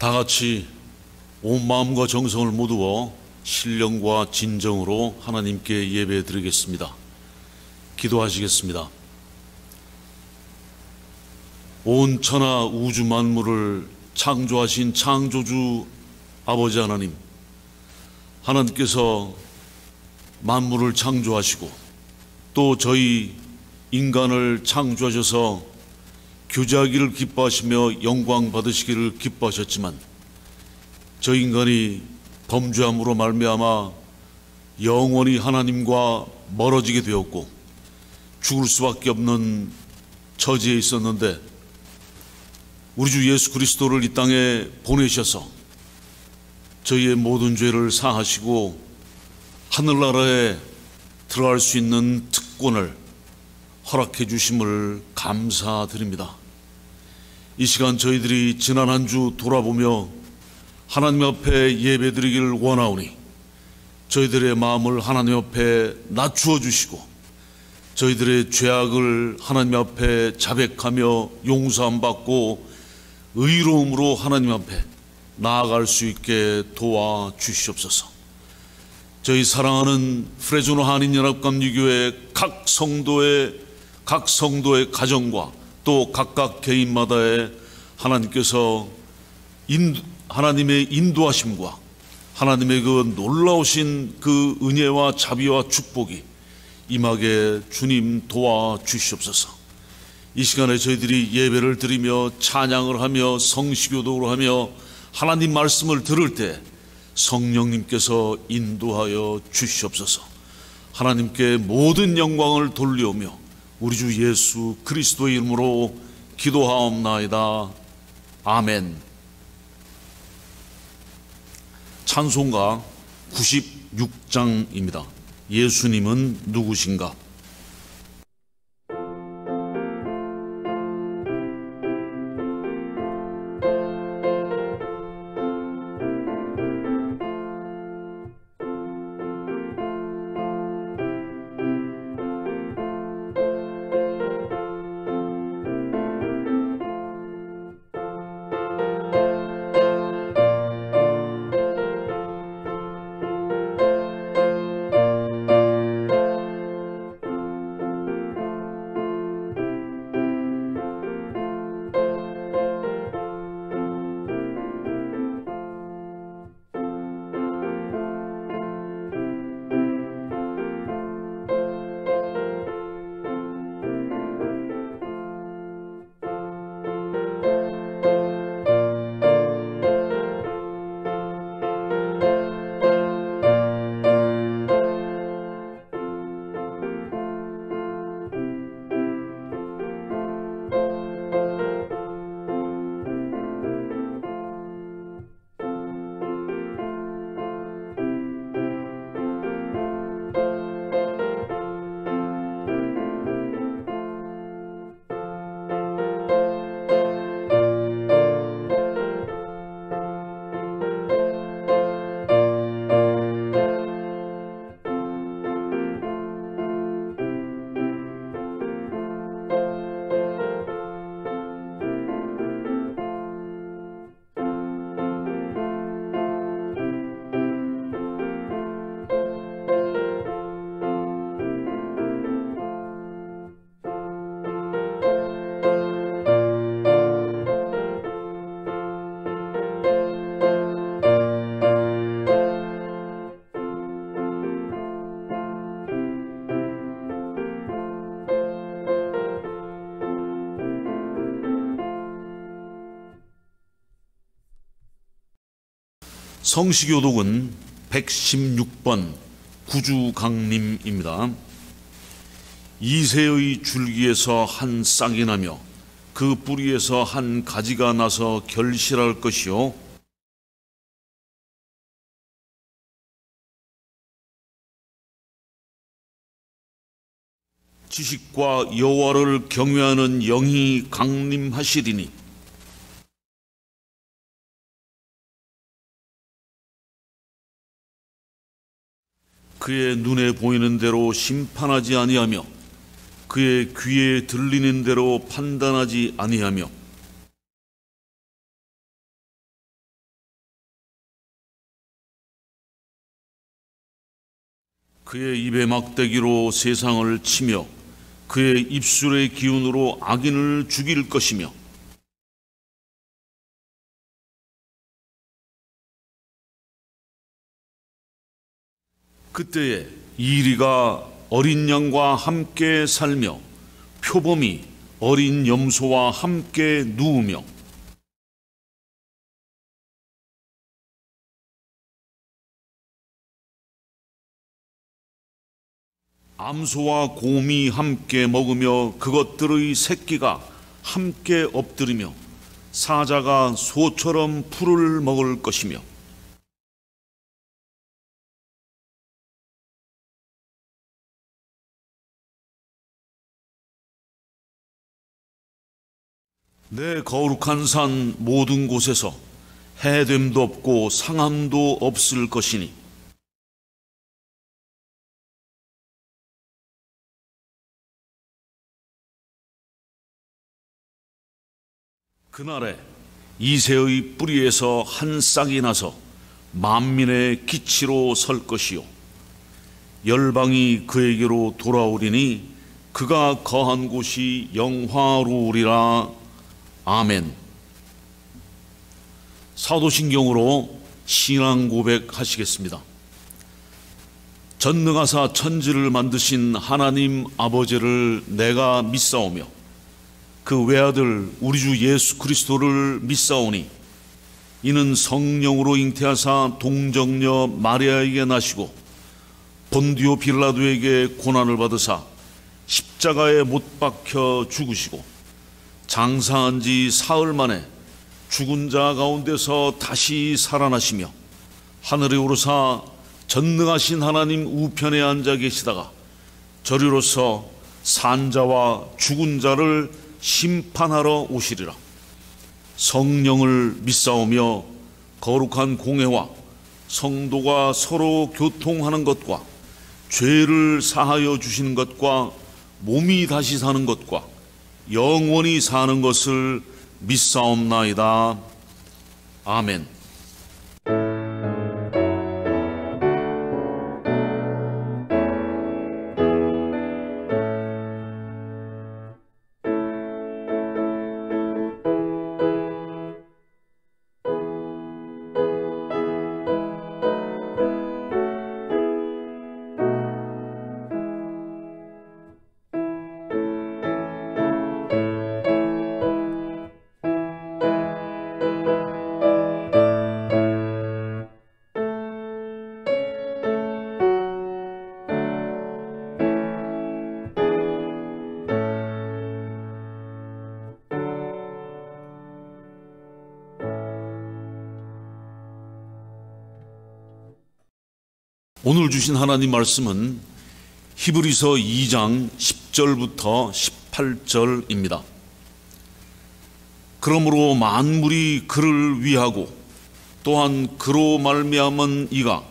다 같이 온 마음과 정성을 모두어 신령과 진정으로 하나님께 예배 드리겠습니다. 기도하시겠습니다. 온 천하 우주 만물을 창조하신 창조주 아버지 하나님, 하나님께서 만물을 창조하시고 또 저희 인간을 창조하셔서 교제하기를 기뻐하시며 영광 받으시기를 기뻐하셨지만 저 인간이 범죄함으로 말미암아 영원히 하나님과 멀어지게 되었고 죽을 수밖에 없는 처지에 있었는데 우리 주 예수 그리스도를 이 땅에 보내셔서 저희의 모든 죄를 사하시고 하늘나라에 들어갈 수 있는 특권을 허락해 주심을 감사드립니다. 이 시간 저희들이 지난 한 주 돌아보며 하나님 앞에 예배드리기를 원하오니 저희들의 마음을 하나님 앞에 낮추어 주시고 저희들의 죄악을 하나님 앞에 자백하며 용서함 받고 의로움으로 하나님 앞에 나아갈 수 있게 도와주시옵소서. 저희 사랑하는 프레즈노 한인연합감리교회 각 성도의 가정과 또 각각 개인마다의 하나님께서 하나님의 인도하심과 하나님의 그 놀라우신 그 은혜와 자비와 축복이 임하게 주님 도와주시옵소서. 이 시간에 저희들이 예배를 드리며 찬양을 하며 성시교독을 하며 하나님 말씀을 들을 때 성령님께서 인도하여 주시옵소서. 하나님께 모든 영광을 돌려오며 우리 주 예수 그리스도의 이름으로 기도하옵나이다. 아멘. 찬송가 96장입니다. 예수님은 누구신가? 성시교독은 116번 구주강림입니다. 이새의 줄기에서 한 싹이 나며 그 뿌리에서 한 가지가 나서 결실할 것이요 지식과 여호와를 경외하는 영이 강림하시리니 그의 눈에 보이는 대로 심판하지 아니하며 그의 귀에 들리는 대로 판단하지 아니하며 그의 입의 막대기로 세상을 치며 그의 입술의 기운으로 악인을 죽일 것이며 그때에 이리가 어린 양과 함께 살며 표범이 어린 염소와 함께 누우며 암소와 곰이 함께 먹으며 그것들의 새끼가 함께 엎드리며 사자가 소처럼 풀을 먹을 것이며 내 거룩한 산 모든 곳에서 해됨도 없고 상함도 없을 것이니 그날에 이새의 뿌리에서 한 싹이 나서 만민의 기치로 설 것이요 열방이 그에게로 돌아오리니 그가 거한 곳이 영화로우리라. 아멘. 사도신경으로 신앙 고백하시겠습니다. 전능하사 천지를 만드신 하나님 아버지를 내가 믿사오며 그 외아들 우리 주 예수 그리스도를 믿사오니 이는 성령으로 잉태하사 동정녀 마리아에게 나시고 본디오 빌라도에게 고난을 받으사 십자가에 못 박혀 죽으시고 장사한 지 사흘 만에 죽은 자 가운데서 다시 살아나시며 하늘에 오르사 전능하신 하나님 우편에 앉아 계시다가 저리로서 산자와 죽은 자를 심판하러 오시리라. 성령을 믿사오며 거룩한 공회와 성도가 서로 교통하는 것과 죄를 사하여 주시는 것과 몸이 다시 사는 것과 영원히 사는 것을 믿사옵나이다. 아멘. 오늘 주신 하나님 말씀은 히브리서 2장 10절부터 18절입니다. 그러므로 만물이 그를 위하고 또한 그로 말미암은 이가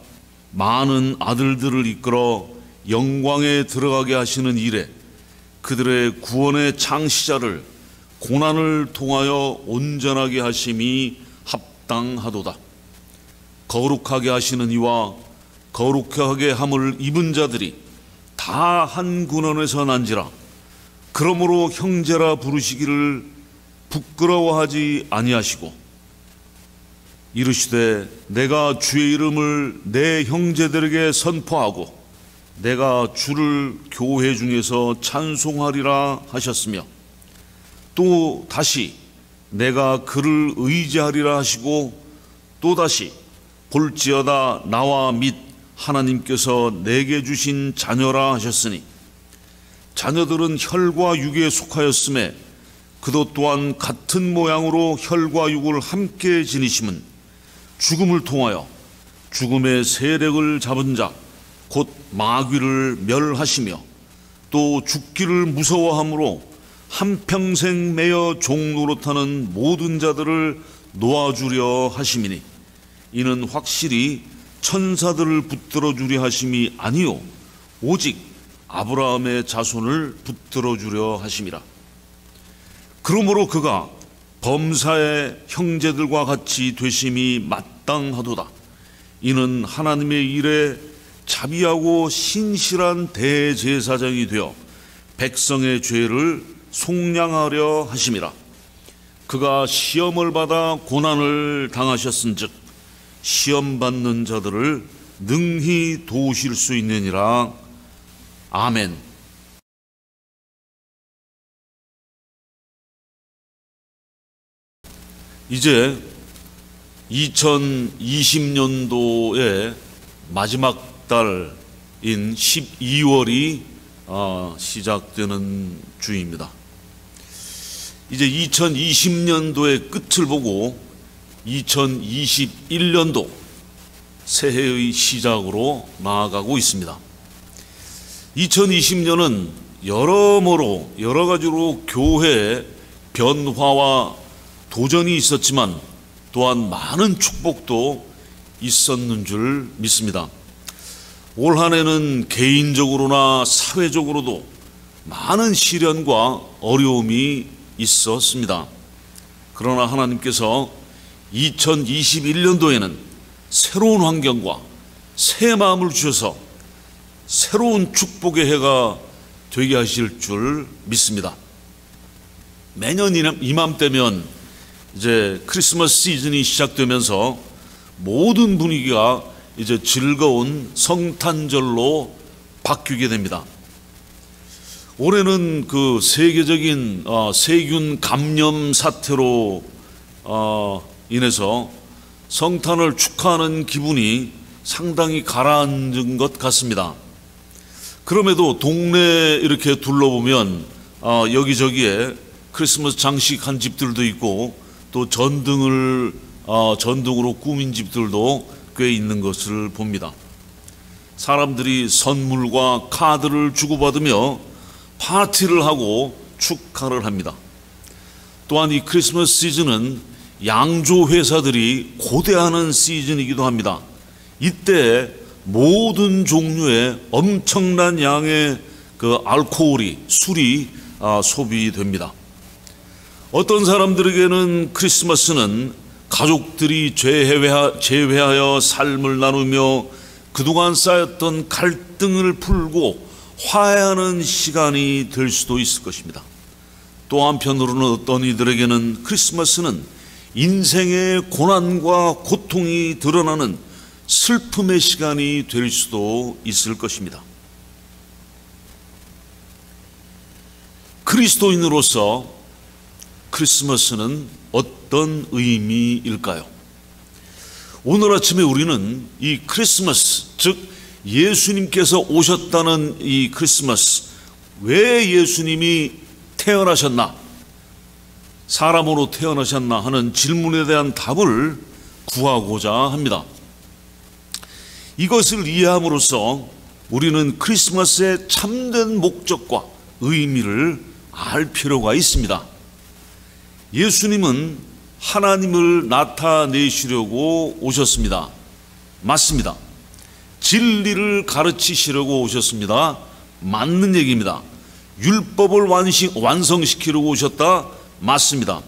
많은 아들들을 이끌어 영광에 들어가게 하시는 일에 그들의 구원의 창시자를 고난을 통하여 온전하게 하심이 합당하도다. 거룩하게 하시는 이와 거룩하게 함을 입은 자들이 다 한 군원에서 난지라. 그러므로 형제라 부르시기를 부끄러워하지 아니하시고 이르시되 내가 주의 이름을 내 형제들에게 선포하고 내가 주를 교회 중에서 찬송하리라 하셨으며 또 다시 내가 그를 의지하리라 하시고 또 다시 볼지어다 나와 및 하나님께서 내게 주신 자녀라 하셨으니 자녀들은 혈과 육에 속하였음에 그도 또한 같은 모양으로 혈과 육을 함께 지니심은 죽음을 통하여 죽음의 세력을 잡은 자 곧 마귀를 멸하시며 또 죽기를 무서워함으로 한평생 매여 종노릇하는 모든 자들을 놓아주려 하심이니 이는 확실히 천사들을 붙들어 주려 하심이 아니요 오직 아브라함의 자손을 붙들어 주려 하심이라. 그러므로 그가 범사의 형제들과 같이 되심이 마땅하도다. 이는 하나님의 일에 자비하고 신실한 대제사장이 되어 백성의 죄를 속량하려 하심이라. 그가 시험을 받아 고난을 당하셨은즉 시험 받는 자들을 능히 도우실 수 있느니라. 아멘. 이제 2020년도의 마지막 달인 12월이 시작되는 주입니다. 이제 2020년도의 끝을 보고 2021년도 새해의 시작으로 나아가고 있습니다. 2020년은 여러모로 여러 가지로 교회의 변화와 도전이 있었지만 또한 많은 축복도 있었는 줄 믿습니다. 올 한 해는 개인적으로나 사회적으로도 많은 시련과 어려움이 있었습니다. 그러나 하나님께서 2021년도에는 새로운 환경과 새 마음을 주셔서 새로운 축복의 해가 되게 하실 줄 믿습니다. 매년 이맘때면 이제 크리스마스 시즌이 시작되면서 모든 분위기가 이제 즐거운 성탄절로 바뀌게 됩니다. 올해는 그 세계적인 세균 감염 사태로 인해서 성탄을 축하하는 기분이 상당히 가라앉은 것 같습니다. 그럼에도 동네 이렇게 둘러보면 여기저기에 크리스마스 장식한 집들도 있고 또 전등으로 꾸민 집들도 꽤 있는 것을 봅니다. 사람들이 선물과 카드를 주고받으며 파티를 하고 축하를 합니다. 또한 이 크리스마스 시즌은 양조 회사들이 고대하는 시즌이기도 합니다. 이때 모든 종류의 엄청난 양의 그 술이 소비됩니다. 어떤 사람들에게는 크리스마스는 가족들이 재회하여 삶을 나누며 그동안 쌓였던 갈등을 풀고 화해하는 시간이 될 수도 있을 것입니다. 또 한편으로는 어떤 이들에게는 크리스마스는 인생의 고난과 고통이 드러나는 슬픔의 시간이 될 수도 있을 것입니다. 그리스도인으로서 크리스마스는 어떤 의미일까요? 오늘 아침에 우리는 이 크리스마스, 즉 예수님께서 오셨다는 이 크리스마스, 왜 예수님이 태어나셨나, 사람으로 태어나셨나 하는 질문에 대한 답을 구하고자 합니다. 이것을 이해함으로써 우리는 크리스마스의 참된 목적과 의미를 알 필요가 있습니다. 예수님은 하나님을 나타내시려고 오셨습니다. 맞습니다. 진리를 가르치시려고 오셨습니다. 맞는 얘기입니다. 율법을 완성시키려고 오셨다. 맞습니다.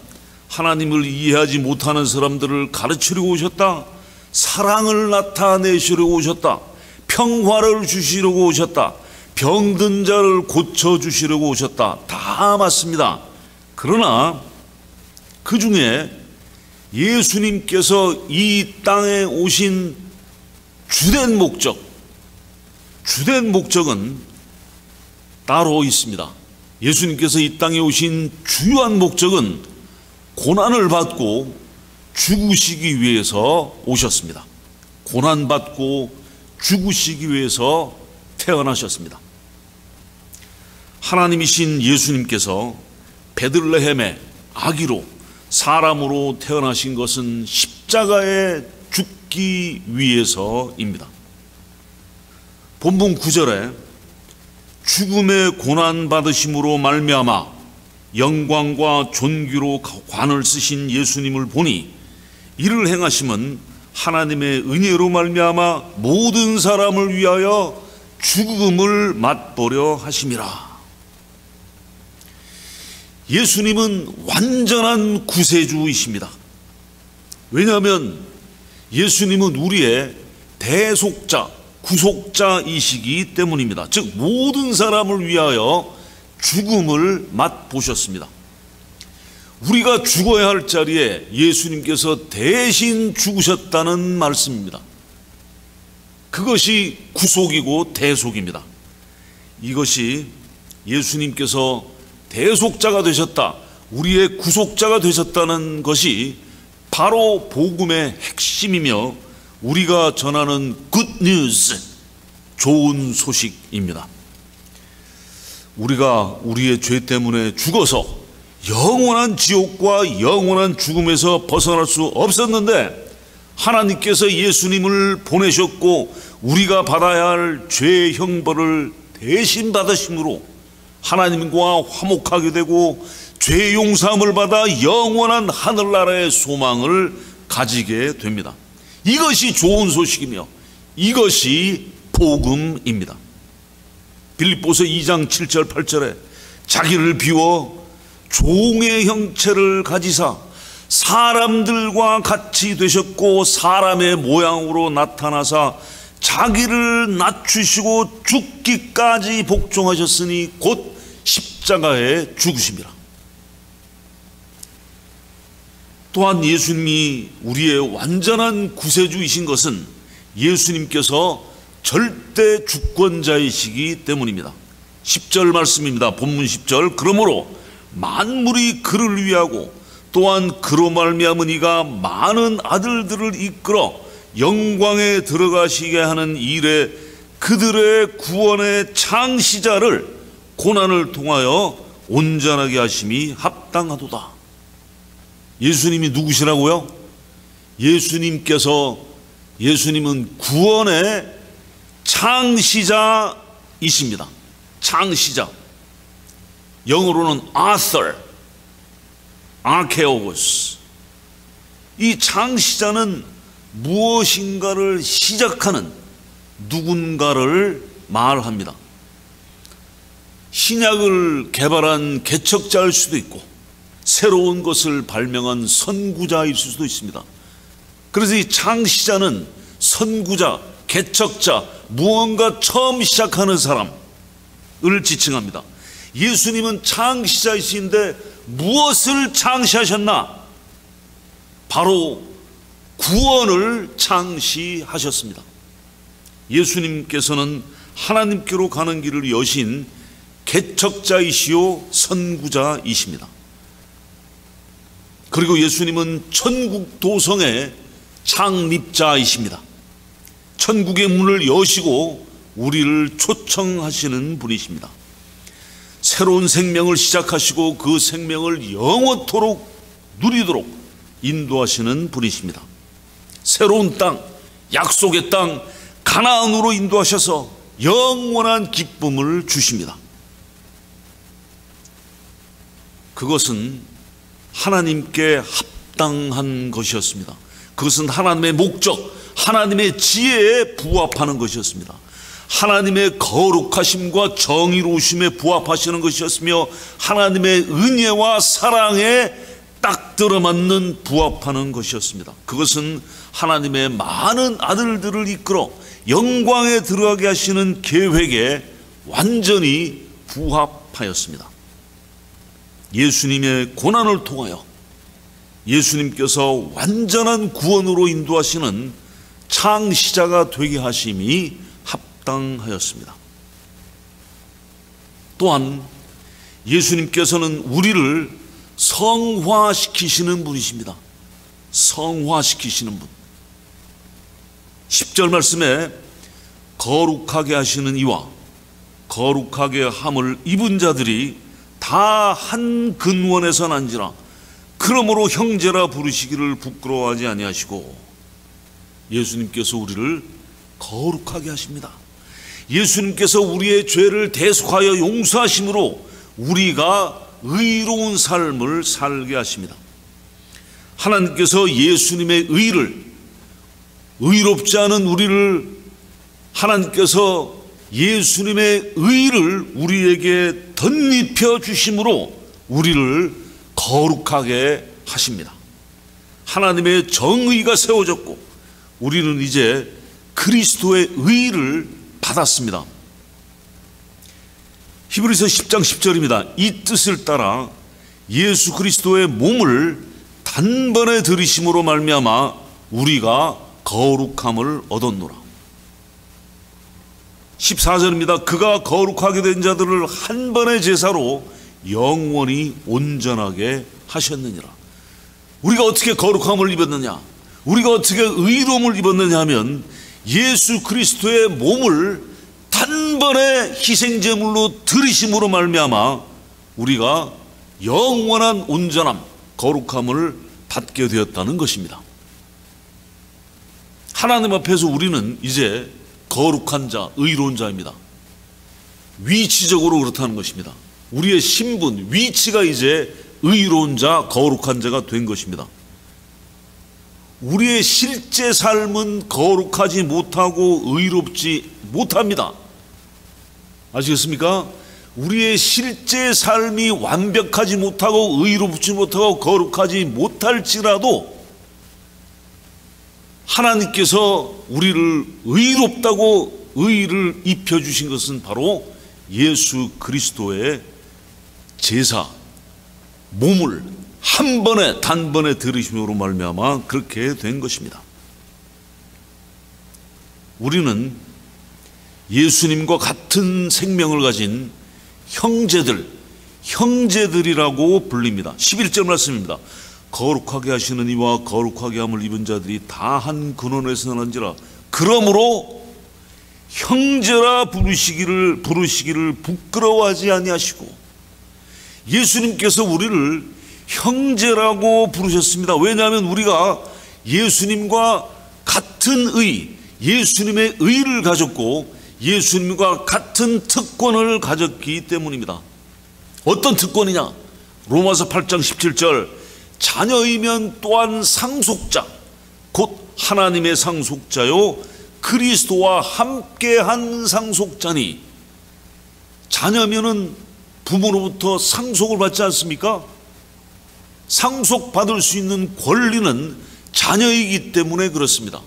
하나님을 이해하지 못하는 사람들을 가르치려고 오셨다. 사랑을 나타내시려고 오셨다. 평화를 주시려고 오셨다. 병든 자를 고쳐주시려고 오셨다. 다 맞습니다. 그러나 그 중에 예수님께서 이 땅에 오신 주된 목적은 따로 있습니다. 예수님께서 이 땅에 오신 주요한 목적은 고난을 받고 죽으시기 위해서 오셨습니다. 고난받고 죽으시기 위해서 태어나셨습니다. 하나님이신 예수님께서 베들레헴의 아기로 사람으로 태어나신 것은 십자가에 죽기 위해서입니다. 본문 9절에 죽음의 고난 받으심으로 말미암아 영광과 존귀로 관을 쓰신 예수님을 보니 이를 행하심은 하나님의 은혜로 말미암아 모든 사람을 위하여 죽음을 맛보려 하심이라. 예수님은 완전한 구세주이십니다. 왜냐하면 예수님은 우리의 대속자, 구속자이시기 때문입니다. 즉 모든 사람을 위하여 죽음을 맛보셨습니다. 우리가 죽어야 할 자리에 예수님께서 대신 죽으셨다는 말씀입니다. 그것이 구속이고 대속입니다. 이것이 예수님께서 대속자가 되셨다, 우리의 구속자가 되셨다는 것이 바로 복음의 핵심이며 우리가 전하는 굿뉴스, 좋은 소식입니다. 우리가 우리의 죄 때문에 죽어서 영원한 지옥과 영원한 죽음에서 벗어날 수 없었는데 하나님께서 예수님을 보내셨고 우리가 받아야 할 죄의 형벌을 대신 받으심으로 하나님과 화목하게 되고 죄 용서함을 받아 영원한 하늘나라의 소망을 가지게 됩니다. 이것이 좋은 소식이며 이것이 복음입니다. 빌립보서 2장 7절 8절에 자기를 비워 종의 형체를 가지사 사람들과 같이 되셨고 사람의 모양으로 나타나사 자기를 낮추시고 죽기까지 복종하셨으니 곧 십자가에 죽으심이라. 또한 예수님이 우리의 완전한 구세주이신 것은 예수님께서 절대 주권자이시기 때문입니다. 10절 말씀입니다. 본문 10절. 그러므로 만물이 그를 위하고 또한 그로 말미암은 이가 많은 아들들을 이끌어 영광에 들어가시게 하는 일에 그들의 구원의 창시자를 고난을 통하여 온전하게 하심이 합당하도다. 예수님이 누구시라고요? 예수님은 구원의 창시자이십니다. 창시자. 영어로는 author, archaeos. 이 창시자는 무엇인가를 시작하는 누군가를 말합니다. 신약을 개발한 개척자일 수도 있고 새로운 것을 발명한 선구자일 수도 있습니다. 그래서 이 창시자는 선구자, 개척자, 무언가 처음 시작하는 사람을 지칭합니다. 예수님은 창시자이신데 무엇을 창시하셨나? 바로 구원을 창시하셨습니다. 예수님께서는 하나님께로 가는 길을 여신 개척자이시요 선구자이십니다. 그리고 예수님은 천국 도성의 창립자이십니다. 천국의 문을 여시고 우리를 초청하시는 분이십니다. 새로운 생명을 시작하시고 그 생명을 영원토록 누리도록 인도하시는 분이십니다. 새로운 땅, 약속의 땅, 가나안으로 인도하셔서 영원한 기쁨을 주십니다. 그것은 하나님께 합당한 것이었습니다. 그것은 하나님의 목적, 하나님의 지혜에 부합하는 것이었습니다. 하나님의 거룩하심과 정의로우심에 부합하시는 것이었으며 하나님의 은혜와 사랑에 딱 들어맞는 부합하는 것이었습니다. 그것은 하나님의 많은 아들들을 이끌어 영광에 들어가게 하시는 계획에 완전히 부합하였습니다. 예수님의 고난을 통하여 예수님께서 완전한 구원으로 인도하시는 창시자가 되게 하심이 합당하였습니다. 또한 예수님께서는 우리를 성화시키시는 분이십니다. 성화시키시는 분. 10절 말씀에 거룩하게 하시는 이와 거룩하게 함을 입은 자들이 다 한 근원에서 난지라. 그러므로 형제라 부르시기를 부끄러워하지 아니하시고. 예수님께서 우리를 거룩하게 하십니다. 예수님께서 우리의 죄를 대속하여 용서하심으로 우리가 의로운 삶을 살게 하십니다. 하나님께서 예수님의 의를, 의롭지 않은 우리를, 하나님께서 예수님의 의를 우리에게 덧입혀 주심으로 우리를 거룩하게 하십니다. 하나님의 정의가 세워졌고 우리는 이제 그 그리스도의 의를 받았습니다. 히브리서 10장 10절입니다. 이 뜻을 따라 예수 그리스도의 몸을 단번에 들이심으로 말미암아 우리가 거룩함을 얻었노라. 14절입니다. 그가 거룩하게 된 자들을 한 번의 제사로 영원히 온전하게 하셨느니라. 우리가 어떻게 거룩함을 입었느냐, 우리가 어떻게 의로움을 입었느냐 하면 예수 그리스도의 몸을 단번에 희생제물로 들이심으로 말미암아 우리가 영원한 온전함, 거룩함을 받게 되었다는 것입니다. 하나님 앞에서 우리는 이제 거룩한 자, 의로운 자입니다. 위치적으로 그렇다는 것입니다. 우리의 신분, 위치가 이제 의로운 자, 거룩한 자가 된 것입니다. 우리의 실제 삶은 거룩하지 못하고 의롭지 못합니다. 아시겠습니까? 우리의 실제 삶이 완벽하지 못하고 의롭지 못하고 거룩하지 못할지라도 하나님께서 우리를 의롭다고 의를 입혀주신 것은 바로 예수 그리스도의 제사, 몸을 한 번에 단번에 들으심으로 말미암아 그렇게 된 것입니다. 우리는 예수님과 같은 생명을 가진 형제들이라고 불립니다. 11절 말씀입니다. 거룩하게 하시는 이와 거룩하게 함을 입은 자들이 다 한 근원에서 나는지라. 그러므로 형제라 부르시기를 부끄러워하지 아니하시고, 예수님께서 우리를 형제라고 부르셨습니다. 왜냐하면 우리가 예수님과 같은 의, 예수님의 의를 가졌고 예수님과 같은 특권을 가졌기 때문입니다. 어떤 특권이냐? 로마서 8장 17절, 자녀이면 또한 상속자, 곧 하나님의 상속자요 그리스도와 함께한 상속자니. 자녀면은 부모로부터 상속을 받지 않습니까? 상속받을 수 있는 권리는 자녀이기 때문에 그렇습니다.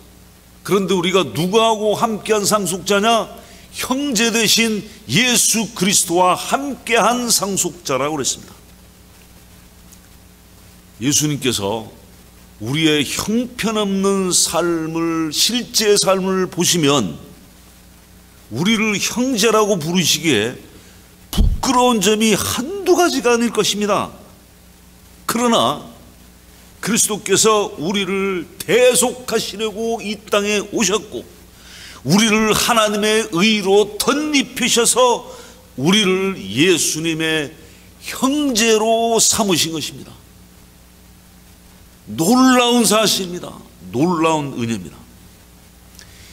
그런데 우리가 누구하고 함께한 상속자냐? 형제 대신 예수 그리스도와 함께한 상속자라고 그랬습니다. 예수님께서 우리의 형편없는 삶을, 실제 삶을 보시면 우리를 형제라고 부르시기에 부끄러운 점이 한두 가지가 아닐 것입니다. 그러나 그리스도께서 우리를 대속하시려고 이 땅에 오셨고 우리를 하나님의 의로 덧입히셔서 우리를 예수님의 형제로 삼으신 것입니다. 놀라운 사실입니다. 놀라운 은혜입니다.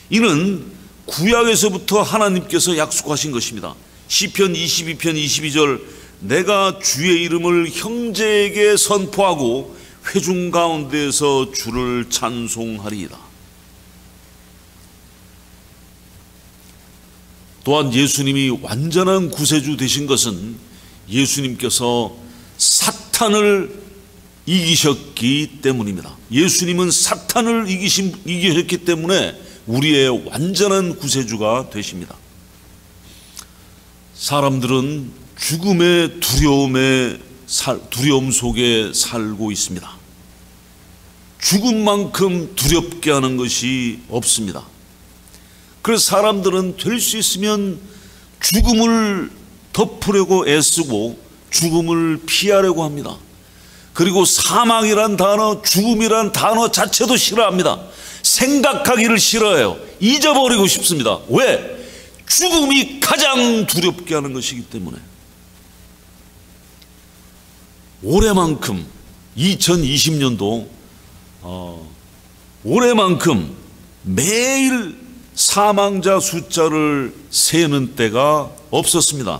이는 구약에서부터 하나님께서 약속하신 것입니다. 시편 22편 22절, 내가 주의 이름을 형제에게 선포하고 회중 가운데에서 주를 찬송하리이다. 또한 예수님이 완전한 구세주 되신 것은 예수님께서 사탄을 이기셨기 때문입니다. 예수님은 사탄을 이기셨기 때문에 우리의 완전한 구세주가 되십니다. 사람들은 죽음의 두려움 속에 살고 있습니다. 죽음만큼 두렵게 하는 것이 없습니다. 그래서 사람들은 될 수 있으면 죽음을 덮으려고 애쓰고 죽음을 피하려고 합니다. 그리고 사망이란 단어, 죽음이란 단어 자체도 싫어합니다. 생각하기를 싫어해요. 잊어버리고 싶습니다. 왜? 죽음이 가장 두렵게 하는 것이기 때문에. 올해만큼 2020년도 올해만큼 매일 사망자 숫자를 세는 때가 없었습니다.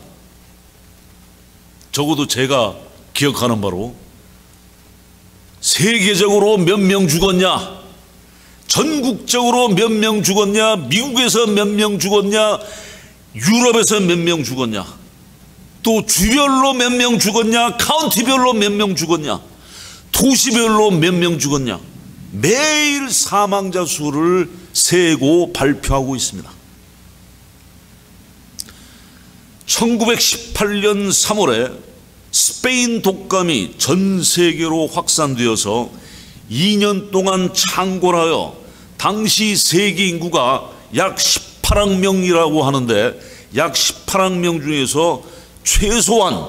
적어도 제가 기억하는 바로 세계적으로 몇 명 죽었냐, 전국적으로 몇 명 죽었냐, 미국에서 몇 명 죽었냐, 유럽에서 몇 명 죽었냐, 또 주별로 몇 명 죽었냐, 카운티별로 몇 명 죽었냐, 도시별로 몇 명 죽었냐, 매일 사망자 수를 세고 발표하고 있습니다. 1918년 3월에 스페인 독감이 전 세계로 확산되어서 2년 동안 창궐하여 당시 세계 인구가 약 18억 명이라고 하는데, 약 18억 명 중에서 최소한,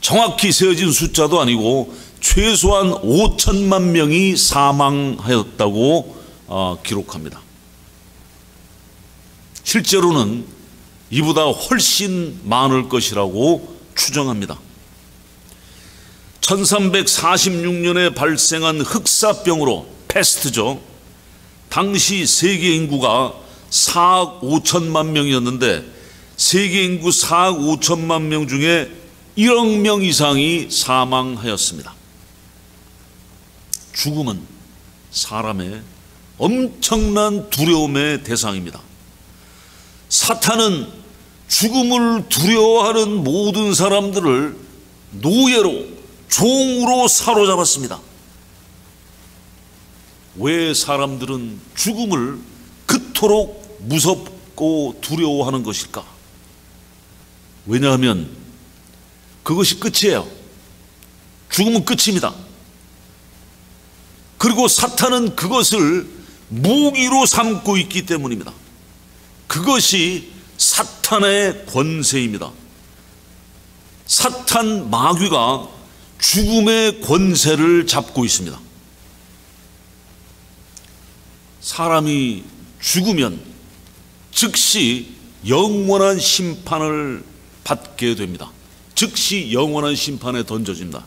정확히 세어진 숫자도 아니고 최소한 5천만 명이 사망하였다고 기록합니다. 실제로는 이보다 훨씬 많을 것이라고 추정합니다. 1346년에 발생한 흑사병으로, 패스트죠. 당시 세계 인구가 4억 5천만 명이었는데 세계 인구 4억 5천만 명 중에 1억 명 이상이 사망하였습니다. 죽음은 사람의 엄청난 두려움의 대상입니다. 사탄은 죽음을 두려워하는 모든 사람들을 노예로, 종으로 사로잡았습니다. 왜 사람들은 죽음을 그토록 무섭고 두려워하는 것일까? 왜냐하면 그것이 끝이에요. 죽음은 끝입니다. 그리고 사탄은 그것을 무기로 삼고 있기 때문입니다. 그것이 사탄의 권세입니다. 사탄 마귀가 죽음의 권세를 잡고 있습니다. 사람이 죽으면 즉시 영원한 심판을 받게 됩니다. 즉시 영원한 심판에 던져집니다.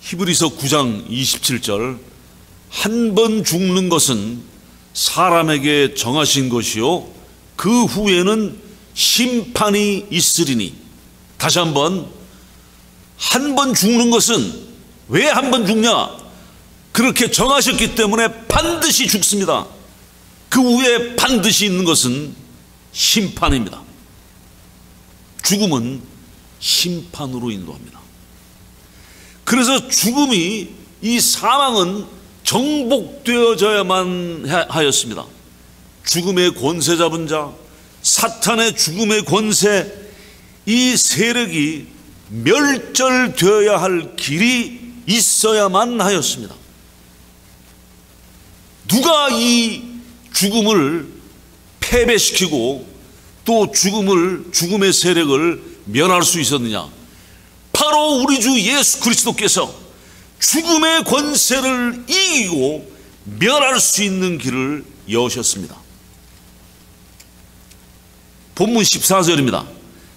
히브리서 9장 27절, 한 번 죽는 것은 사람에게 정하신 것이요 그 후에는 심판이 있으리니. 다시 한번, 한 번 죽는 것은, 왜 한 번 죽냐? 그렇게 정하셨기 때문에 반드시 죽습니다. 그 후에 반드시 있는 것은 심판입니다. 죽음은 심판으로 인도합니다. 그래서 죽음이, 이 사망은 정복되어져야만 하였습니다. 죽음의 권세 잡은 자, 사탄의 죽음의 권세, 이 세력이 멸절되어야 할 길이 있어야만 하였습니다. 누가 이 죽음을 패배시키고 또 죽음의 세력을 멸할 수 있었느냐? 바로 우리 주 예수 그리스도께서 죽음의 권세를 이기고 멸할 수 있는 길을 여셨습니다. 본문 14절입니다.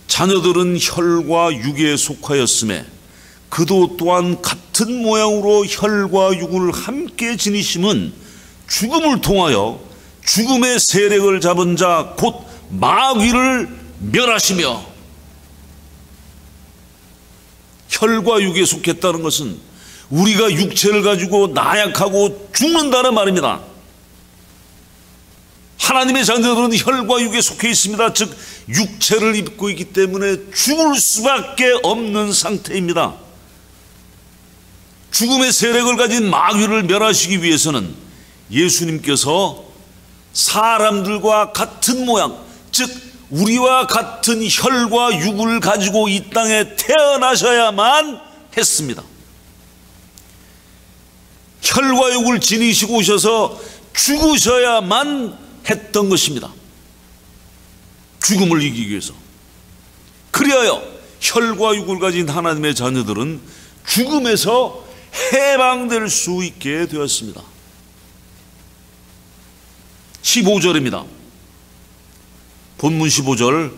자녀들은 혈과 육에 속하였음에 그도 또한 같은 모양으로 혈과 육을 함께 지니심은 죽음을 통하여 죽음의 세력을 잡은 자 곧 마귀를 멸하시며. 혈과 육에 속했다는 것은 우리가 육체를 가지고 나약하고 죽는다는 말입니다. 하나님의 자녀들은 혈과 육에 속해 있습니다. 즉 육체를 입고 있기 때문에 죽을 수밖에 없는 상태입니다. 죽음의 세력을 가진 마귀를 멸하시기 위해서는 예수님께서 사람들과 같은 모양, 즉 우리와 같은 혈과 육을 가지고 이 땅에 태어나셔야만 했습니다. 혈과 육을 지니시고 오셔서 죽으셔야만 했던 것입니다. 죽음을 이기기 위해서. 그리하여 혈과 육을 가진 하나님의 자녀들은 죽음에서 해방될 수 있게 되었습니다. 15절입니다. 본문 15절,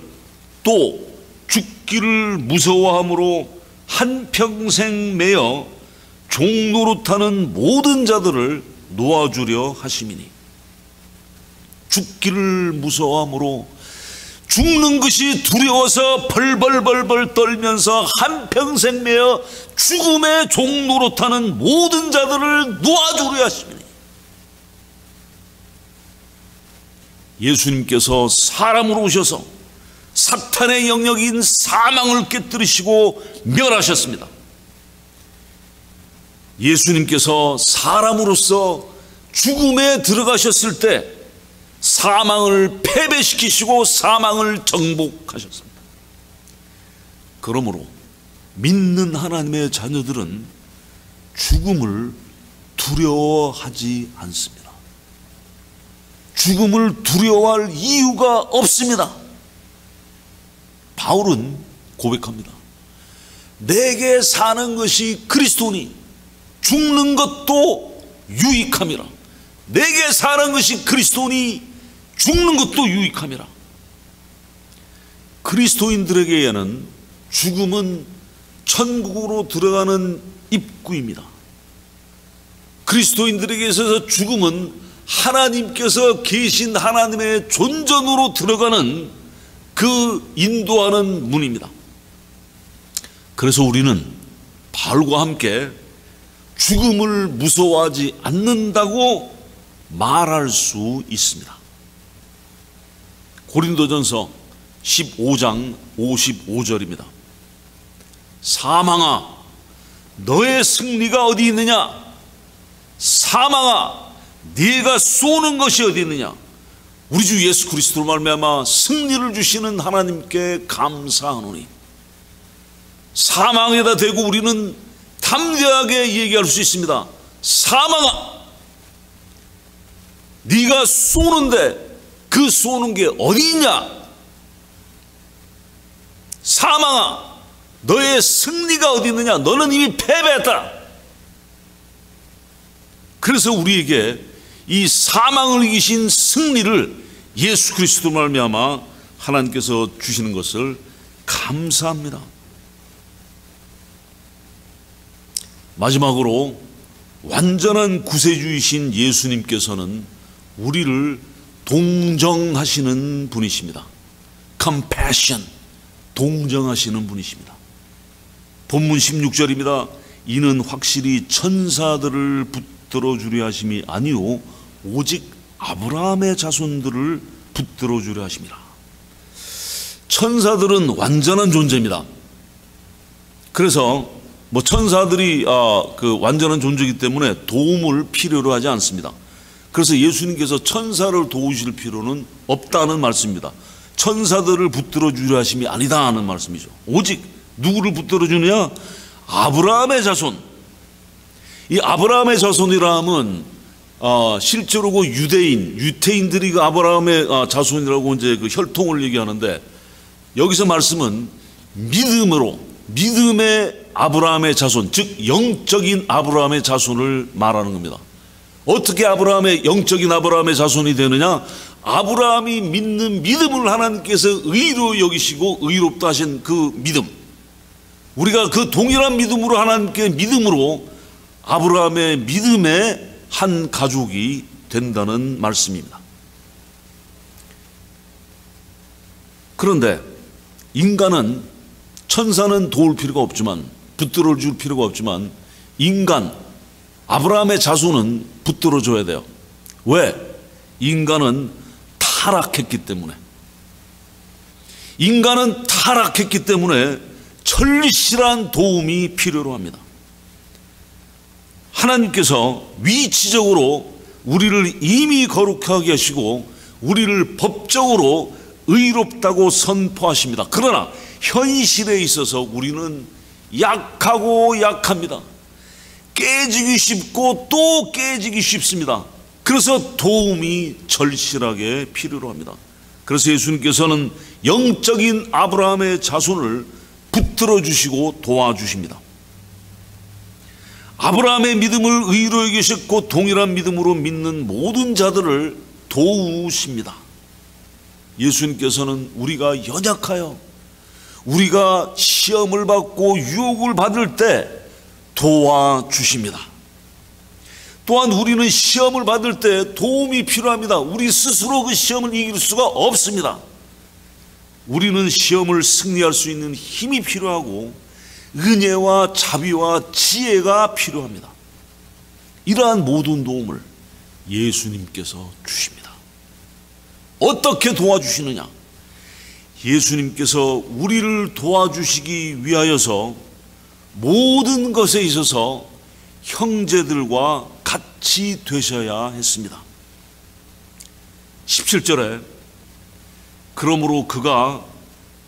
또 죽기를 무서워함으로 한평생 매여 종노릇하는 모든 자들을 놓아주려 하심이니. 죽기를 무서워함으로, 죽는 것이 두려워서 벌벌벌벌 떨면서 한평생 매여 죽음의 종노릇하는 모든 자들을 놓아주려 하심이니. 예수님께서 사람으로 오셔서 사탄의 영역인 사망을 깨뜨리시고 멸하셨습니다. 예수님께서 사람으로서 죽음에 들어가셨을 때 사망을 패배시키시고 사망을 정복하셨습니다. 그러므로 믿는 하나님의 자녀들은 죽음을 두려워하지 않습니다. 죽음을 두려워할 이유가 없습니다. 바울은 고백합니다. 내게 사는 것이 그리스도니 죽는 것도 유익함이라. 내게 사는 것이 그리스도니 죽는 것도 유익함이라. 그리스도인들에게는 죽음은 천국으로 들어가는 입구입니다. 그리스도인들에게 있어서 죽음은 하나님께서 계신 하나님의 존전으로 들어가는 그 인도하는 문입니다. 그래서 우리는 바울과 함께 죽음을 무서워하지 않는다고 말할 수 있습니다. 고린도전서 15장 55절입니다. 사망아 너의 승리가 어디 있느냐? 사망아 네가 쏘는 것이 어디 있느냐? 우리 주 예수 그리스도로 말미암아 승리를 주시는 하나님께 감사하노니. 사망에다 대고 우리는 담대하게 얘기할 수 있습니다. 사망아 네가 쏘는데 그 쏘는 게 어디 있냐? 사망아 너의 승리가 어디 있느냐? 너는 이미 패배했다. 그래서 우리에게 이 사망을 이기신 승리를 예수 그리스도 말미암아 하나님께서 주시는 것을 감사합니다. 마지막으로 완전한 구세주이신 예수님께서는 우리를 동정하시는 분이십니다. compassion, 동정하시는 분이십니다. 본문 16절입니다. 이는 확실히 천사들을 붙들어 주려 하심이 아니요 오직 아브라함의 자손들을 붙들어 주려 하심이라. 천사들은 완전한 존재입니다. 그래서 천사들이 그 완전한 존재이기 때문에 도움을 필요로 하지 않습니다. 그래서 예수님께서 천사를 도우실 필요는 없다는 말씀입니다. 천사들을 붙들어 주려 하심이 아니다 하는 말씀이죠. 오직 누구를 붙들어 주느냐? 아브라함의 자손. 이 아브라함의 자손이라 함은 실제로 그 유태인들이 그 아브라함의 자손이라고 이제 그 혈통을 얘기하는데, 여기서 말씀은 믿음의 아브라함의 자손, 즉 영적인 아브라함의 자손을 말하는 겁니다. 어떻게 영적인 아브라함의 자손이 되느냐? 아브라함이 믿는 믿음을 하나님께서 의로 여기시고 의롭다 하신 그 믿음, 우리가 그 동일한 믿음으로 하나님께 믿음으로 아브라함의 믿음의 한 가족이 된다는 말씀입니다. 그런데 인간은, 천사는 도울 필요가 없지만, 붙들어 줄 필요가 없지만, 아브라함의 자손은 붙들어 줘야 돼요. 왜? 인간은 타락했기 때문에. 인간은 타락했기 때문에 절실한 도움이 필요로 합니다. 하나님께서 위치적으로 우리를 이미 거룩하게 하시고 우리를 법적으로 의롭다고 선포하십니다. 그러나 현실에 있어서 우리는 약하고 약합니다. 깨지기 쉽고 또 깨지기 쉽습니다. 그래서 도움이 절실하게 필요로 합니다. 그래서 예수님께서는 영적인 아브라함의 자손을 붙들어 주시고 도와주십니다. 아브라함의 믿음을 의로 여기셨고 동일한 믿음으로 믿는 모든 자들을 도우십니다. 예수님께서는 우리가 연약하여, 우리가 시험을 받고 유혹을 받을 때 도와주십니다. 또한 우리는 시험을 받을 때 도움이 필요합니다. 우리 스스로 그 시험을 이길 수가 없습니다. 우리는 시험을 승리할 수 있는 힘이 필요하고 은혜와 자비와 지혜가 필요합니다. 이러한 모든 도움을 예수님께서 주십니다. 어떻게 도와주시느냐? 예수님께서 우리를 도와주시기 위하여서 모든 것에 있어서 형제들과 같이 되셔야 했습니다. 17절에 그러므로 그가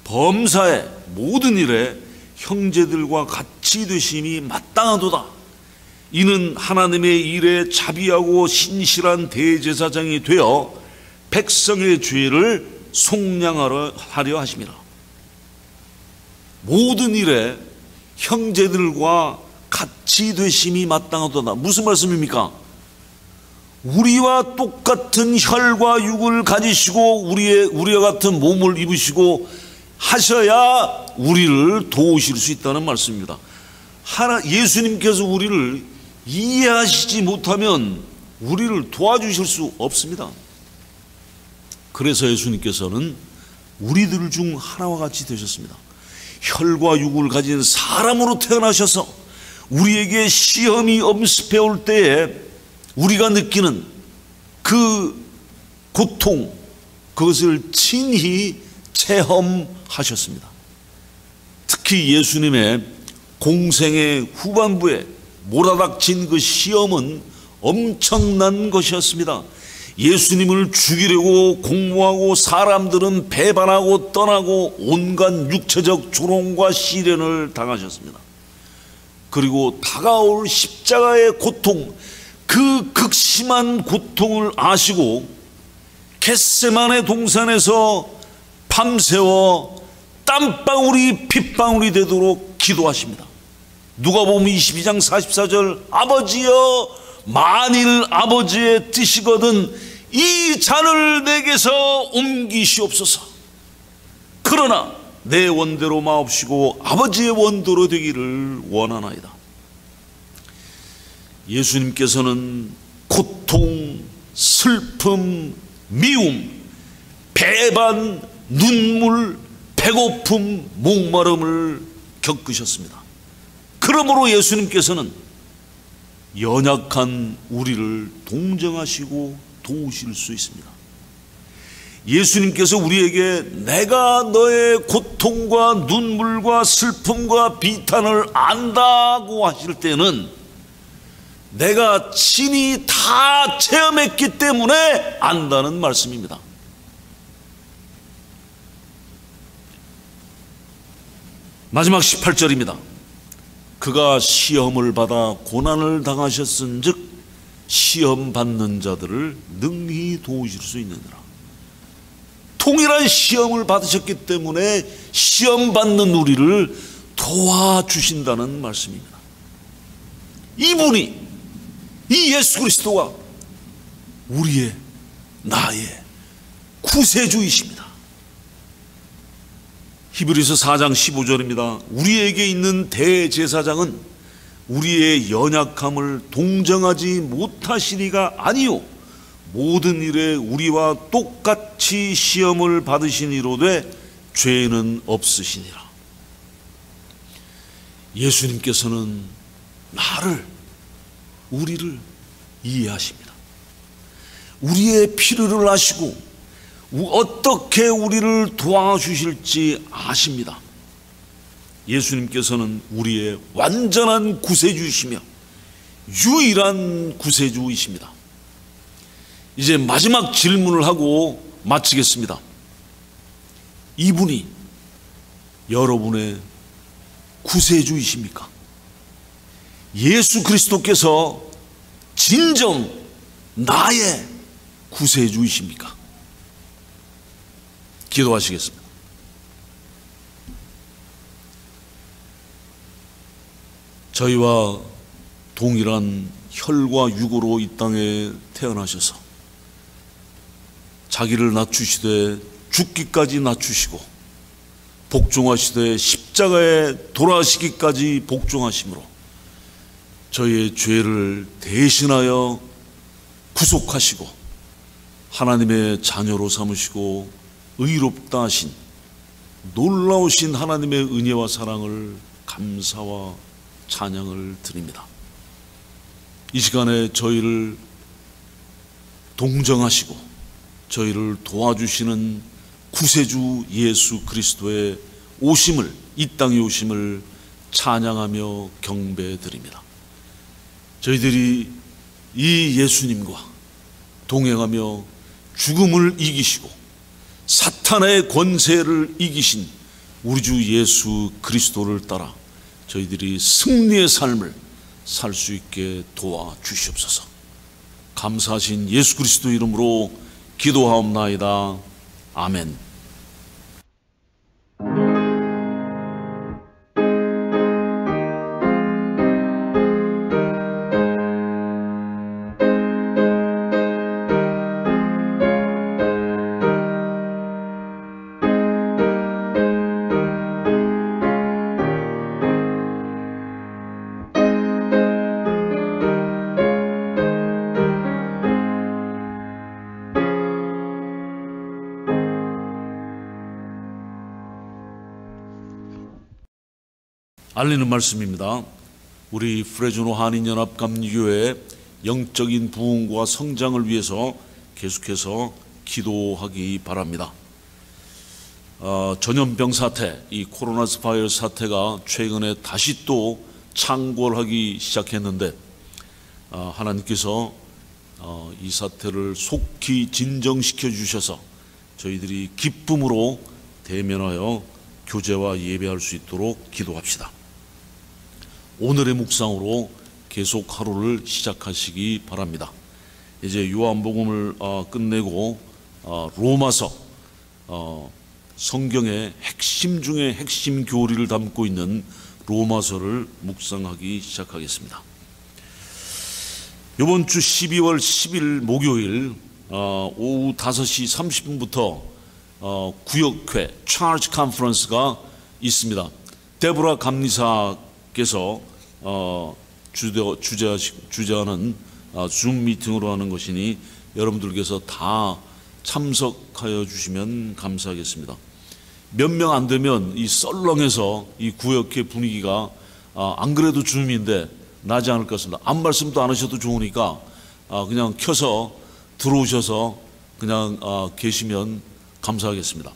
범사의 모든 일에 형제들과 같이 되심이 마땅하도다. 이는 하나님의 일에 자비하고 신실한 대제사장이 되어 백성의 죄를 속량하려 하심이라. 모든 일에 형제들과 같이 되심이 마땅하도다. 무슨 말씀입니까? 우리와 똑같은 혈과 육을 가지시고 우리와 같은 몸을 입으시고 하셔야 우리를 도우실 수 있다는 말씀입니다. 예수님께서 우리를 이해하시지 못하면 우리를 도와주실 수 없습니다. 그래서 예수님께서는 우리들 중 하나와 같이 되셨습니다. 혈과 육을 가진 사람으로 태어나셔서 우리에게 시험이 엄습해 올 때에 우리가 느끼는 그 고통, 그것을 친히 체험하셨습니다. 특히 예수님의 공생의 후반부에 몰아닥친 그 시험은 엄청난 것이었습니다. 예수님을 죽이려고 공모하고 사람들은 배반하고 떠나고 온갖 육체적 조롱과 시련을 당하셨습니다. 그리고 다가올 십자가의 고통, 그 극심한 고통을 아시고 겟세마네 동산에서 밤새워 땀방울이 핏방울이 되도록 기도하십니다. 누가복음 22장 44절 아버지여 만일 아버지의 뜻이거든 이 잔을 내게서 옮기시옵소서. 그러나 내 원대로 마옵시고 아버지의 원대로 되기를 원하나이다. 예수님께서는 고통, 슬픔, 미움, 배반, 눈물, 배고픔, 목마름을 겪으셨습니다. 그러므로 예수님께서는 연약한 우리를 동정하시고 도우실 수 있습니다. 예수님께서 우리에게 내가 너의 고통과 눈물과 슬픔과 비탄을 안다고 하실 때는 내가 친히 다 체험했기 때문에 안다는 말씀입니다. 마지막 18절입니다. 그가 시험을 받아 고난을 당하셨은즉 시험 받는 자들을 능히 도우실 수 있느니라. 동일한 시험을 받으셨기 때문에 시험 받는 우리를 도와주신다는 말씀입니다. 이분이, 이 예수 그리스도가 우리의, 나의 구세주이십니다. 히브리서 4장 15절입니다. 우리에게 있는 대제사장은 우리의 연약함을 동정하지 못하시리가 아니요 모든 일에 우리와 똑같이 시험을 받으시니로되 죄는 없으시니라. 예수님께서는 우리를 이해하십니다. 우리의 필요를 아시고 어떻게 우리를 도와주실지 아십니다. 예수님께서는 우리의 완전한 구세주이시며 유일한 구세주이십니다. 이제 마지막 질문을 하고 마치겠습니다. 이분이 여러분의 구세주이십니까? 예수 그리스도께서 진정 나의 구세주이십니까? 기도하시겠습니다. 저희와 동일한 혈과 육으로 이 땅에 태어나셔서 자기를 낮추시되 죽기까지 낮추시고 복종하시되 십자가에 돌아가시기까지 복종하심으로 저희의 죄를 대신하여 구속하시고 하나님의 자녀로 삼으시고 의롭다 하신 놀라우신 하나님의 은혜와 사랑을 감사와 찬양을 드립니다. 이 시간에 저희를 동정하시고 저희를 도와주시는 구세주 예수 그리스도의 오심을, 이 땅에 오심을 찬양하며 경배드립니다. 저희들이 이 예수님과 동행하며 죽음을 이기시고 사탄의 권세를 이기신 우리 주 예수 그리스도를 따라 저희들이 승리의 삶을 살 수 있게 도와주시옵소서. 감사하신 예수 그리스도 이름으로 기도하옵나이다. 아멘. 알리는 말씀입니다. 우리 프레즈노 한인연합감리교회의 영적인 부흥과 성장을 위해서 계속해서 기도하기 바랍니다. 전염병 사태, 이 코로나 바이러스 사태가 최근에 다시 또 창궐하기 시작했는데 하나님께서 이 사태를 속히 진정시켜 주셔서 저희들이 기쁨으로 대면하여 교제와 예배할 수 있도록 기도합시다. 오늘의 묵상으로 계속 하루를 시작하시기 바랍니다. 이제 요한복음을 끝내고 로마서 성경의 핵심 중에 핵심 교리를 담고 있는 로마서를 묵상하기 시작하겠습니다. 이번 주 12월 10일 목요일 오후 5시 30분부터 구역회 차지 컨퍼런스가 있습니다. 데보라 감리사께서 주재하는 줌 미팅으로 하는 것이니 여러분들께서 다 참석하여 주시면 감사하겠습니다. 몇 명 안 되면 이 썰렁해서 이 구역회 분위기가 안 그래도 줌인데 나지 않을 것 같습니다. 아무 말씀도 안 하셔도 좋으니까 그냥 켜서 들어오셔서 그냥 계시면 감사하겠습니다.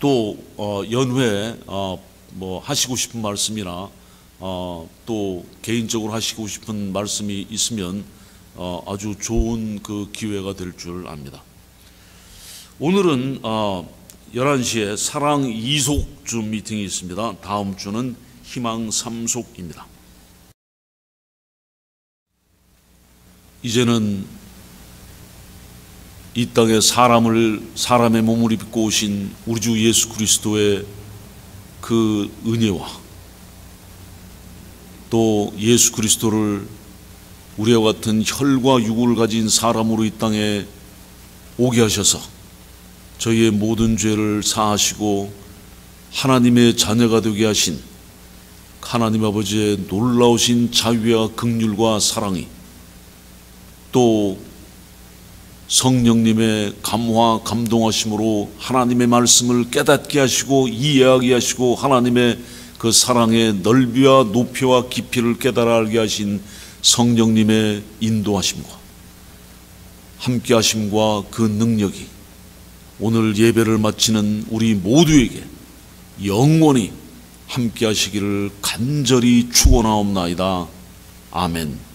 또 연회에 뭐 하시고 싶은 말씀이나 또 개인적으로 하시고 싶은 말씀이 있으면 아주 좋은 그 기회가 될 줄 압니다. 오늘은 11시에 사랑 2속 줌 미팅이 있습니다. 다음 주는 희망 3속입니다. 이제는 이 땅에 사람의 몸을 입고 오신 우리 주 예수 그리스도의 그 은혜와 또 예수 그리스도를 우리와 같은 혈과 육을 가진 사람으로 이 땅에 오게 하셔서 저희의 모든 죄를 사하시고 하나님의 자녀가 되게 하신 하나님 아버지의 놀라우신 자유와 긍휼과 사랑이 또 성령님의 감화 감동하심으로 하나님의 말씀을 깨닫게 하시고 이해하게 하시고 하나님의 그 사랑의 넓이와 높이와 깊이를 깨달아 알게 하신 성령님의 인도하심과 함께 하심과 그 능력이 오늘 예배를 마치는 우리 모두에게 영원히 함께 하시기를 간절히 축원하옵나이다. 아멘.